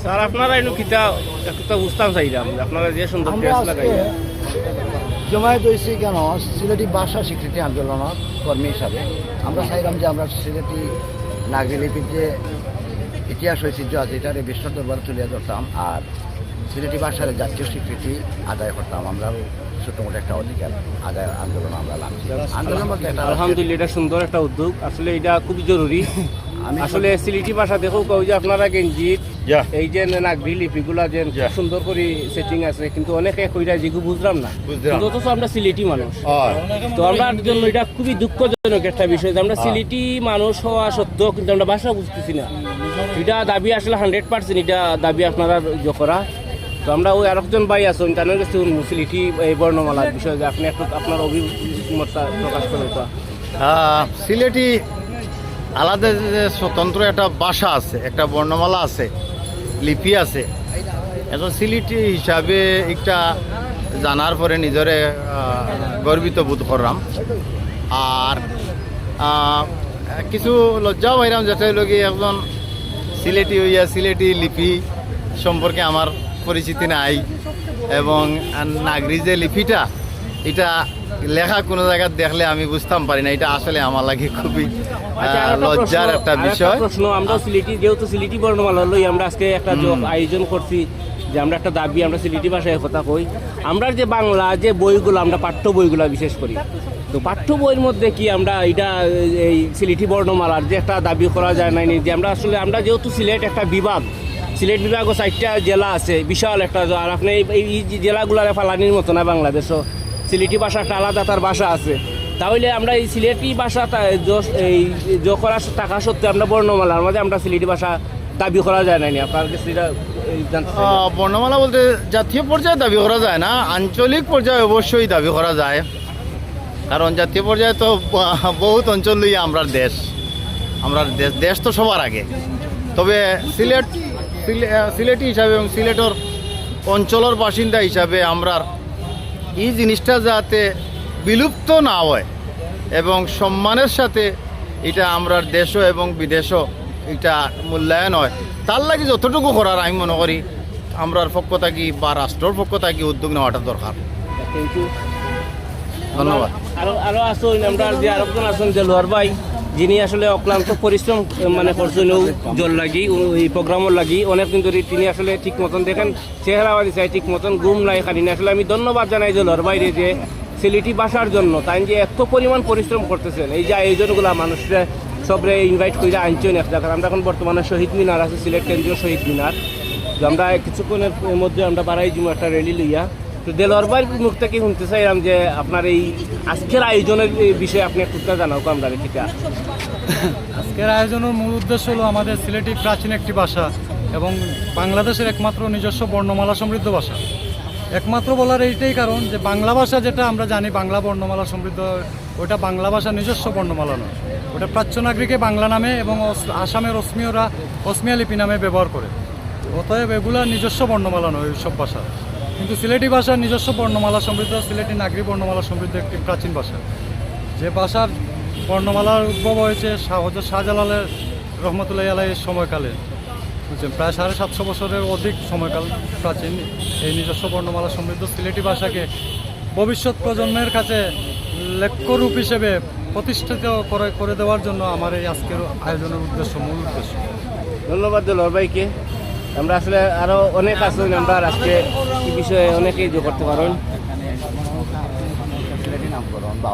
Sir আপনারা এনু কিতা একটা বুঝতাম চাইলাম যে আপনারা যে সুন্দর আমরা ড্রেস আজকে লাগাই জমায়েত হয়েছি কেন সিলেটি ভাষা স্বীকৃতি আন্দোলনের কর্মী হিসাবে আমরা চাইলাম যে আমরা সিলেটি নাগরিলিপির যে ইতিহাস ঐতিহ্য আছে এটারে বিশ্ব দরবারে তুলে ধরতাম আর সিলেটি ভাষার জাতীয় স্বীকৃতি আদায় করতাম। আমরাও ছোটমোটো একটা অধিকার আদায় আন্দোলন আমরা নামছি। আন্দোলন বলতে এটা আলহামদুলিল্লাহ এটা সুন্দর একটা উদ্যোগ, আসলে এটা খুবই জরুরি। আমি আসলে সিলেটি ভাষা দেখো কই যে আপনারা গেঞ্জিত এই যে নাগরি লিপিগুলা যে সুন্দর করে সেটিং আছে, কিন্তু অনেকে কইরা যেগুলো বুঝলাম না, কিন্তু অথচ আমরা সিলেটি মানুষ। তো আমরা জন্য এটা খুবই দুঃখজনক একটা বিষয় যে আমরা সিলেটি মানুষ হওয়া সত্ত্বেও কিন্তু আমরা ভাষা বুঝতেছি না। এটা দাবি আসলে 100% এটা দাবি আপনারা করা। তো আমরা ওই আরেকজন ভাই আছেন তাদের কাছে সিলেটি এই বর্ণমালার বিষয়ে যে আপনি একটু আপনার অভিমতটা প্রকাশ করেন। তো সিলেটি আলাদা যে স্বতন্ত্র একটা ভাষা আছে, একটা বর্ণমালা আছে, লিপি আছে। এখন সিলেটি হিসাবে একটা জানার পরে নিজরে গর্বিত বোধ করলাম। আর কিছু লজ্জাও পাইলাম যেটা হইল কি একজন সিলেটি হইয়া সিলেটি লিপি সম্পর্কে আমার পরিচিতি নাই, এবং নাগরি যে লিপিটা এটা লেখা কোনো জায়গায় দেখলে আমি বুঝতাম পারি না। এটা আসলে আমার লাগে খুবই লজ্জার একটা বিষয়। প্রশ্ন, আমরা সিলেটি যেহেতু সিলেটি বর্ণমালা লই আমরা আজকে একটা আয়োজন করছি যে আমরা একটা দাবি, আমরা সিলেটি ভাষায় কথা কই। আমরা যে বাংলা যে বইগুলো আমরা পাঠ্য বইগুলো বিশেষ করি, তো পাঠ্য বইয়ের মধ্যে কি আমরা এটা এই সিলেটি বর্ণমালার যে একটা দাবি করা যায় নাই যে আমরা আসলে আমরা যেহেতু সিলেট একটা বিভাগ, সিলেট বিভাগও 4টা জেলা আছে, বিশাল একটা। আর আপনি এই জেলাগুলার ফালানির মতো না, বাংলাদেশও সিলেটি ভাষা একটা আলাদা তার ভাষা আছে। তাহলে আমরা এই সিলেটি ভাষা এই করা টাকা সত্ত্বে আমরা বর্ণমালার মধ্যে আমরা সিলেটি ভাষা দাবি করা যায় নাই। আপনার কাছে বর্ণমালা বলতে জাতীয় পর্যায়ে দাবি করা যায় না, আঞ্চলিক পর্যায়ে অবশ্যই দাবি করা যায়। কারণ জাতীয় পর্যায়ে তো বহুত অঞ্চল লইয়া আমরা দেশ তো সবার আগে। তবে সিলেটি হিসাবে এবং সিলেটর অঞ্চলের বাসিন্দা হিসাবে আমরা এই জিনিসটা যাতে বিলুপ্ত না হয় এবং সম্মানের সাথে এটা আমরা দেশও এবং বিদেশও এটা মূল্যায়ন হয়, তার লাগে যতটুকু করার আমি মনে করি আমরার পক্ষ থাকি বা রাষ্ট্রের পক্ষ থাকি উদ্যোগ নেওয়াটা দরকার। ধন্যবাদ। আরো আসুন আমরা যে আরেকজন আছেন যে লোহার ভাই, যিনি আসলে অক্লান্ত পরিশ্রম মানে করছেন জল লাগি এই প্রোগ্রামের লাগি অনেক দিন ধরে। তিনি আসলে ঠিক মতন দেখেন চেহারা বাড়ি চাই ঠিক মতন ঘুম নাই খালি না। আসলে আমি ধন্যবাদ জানাই যে লোহার বাইরে যে সিলেটি ভাষার জন্য তাই যে এত পরিমাণ পরিশ্রম করতেছেন। এই যে আয়োজনগুলো মানুষরা সবরে ইনভাইট করে আনছেন এক জায়গায়। আমরা এখন বর্তমানে শহীদ মিনার আছে, সিলেট কেন্দ্রীয় শহীদ মিনার, যে আমরা কিছুক্ষণের মধ্যে আমরা বাড়াই দিব একটা র্যালি লইয়া। তো দেলোয়ারবাইর মুখ থেকে শুনতে চাইলাম যে আপনার এই আজকের আয়োজনের বিষয়ে আপনি একটু জানাও আমরা রেখিটা। আজকের আয়োজনের মূল উদ্দেশ্য হলো আমাদের সিলেটি প্রাচীন একটি ভাষা এবং বাংলাদেশের একমাত্র নিজস্ব বর্ণমালা সমৃদ্ধ ভাষা। একমাত্র বলার এইটাই কারণ যে বাংলা ভাষা যেটা আমরা জানি বাংলা বর্ণমালা সমৃদ্ধ, ওটা বাংলা ভাষা নিজস্ব বর্ণমালা নয়, ওটা প্রাচ্য নাগরিকে বাংলা নামে এবং আসামের অসমিয়রা অসমিয়া লিপি নামে ব্যবহার করে। অতএব এগুলো নিজস্ব বর্ণমালা নয় সব ভাষা। কিন্তু সিলেটি ভাষা নিজস্ব বর্ণমালা সমৃদ্ধ, সিলেটি নাগরিক বর্ণমালা সমৃদ্ধ একটি প্রাচীন ভাষা, যে ভাষার বর্ণমালার উদ্ভব হয়েছে শাহজালালের রহমতুল্লাহ আলাইহির সময়কালে, বুঝছেন, প্রায় 750 বছরের অধিক সময়কাল প্রাচীন। এই নিজস্ব বর্ণমালা সমৃদ্ধ সিলেটি ভাষাকে ভবিষ্যৎ প্রজন্মের কাছে লেখ্যরূপ হিসেবে প্রতিষ্ঠিত করে দেওয়ার জন্য আমার এই আজকের আয়োজনের মূল উদ্দেশ্য। ধন্যবাদ দেলোয়ার ভাইকে। আমরা আসলে আরো অনেক আছেন, আমরা আজকে এই বিষয়ে অনেকেই যোগ করতে পারেন। সিলেটি নামকরণ বা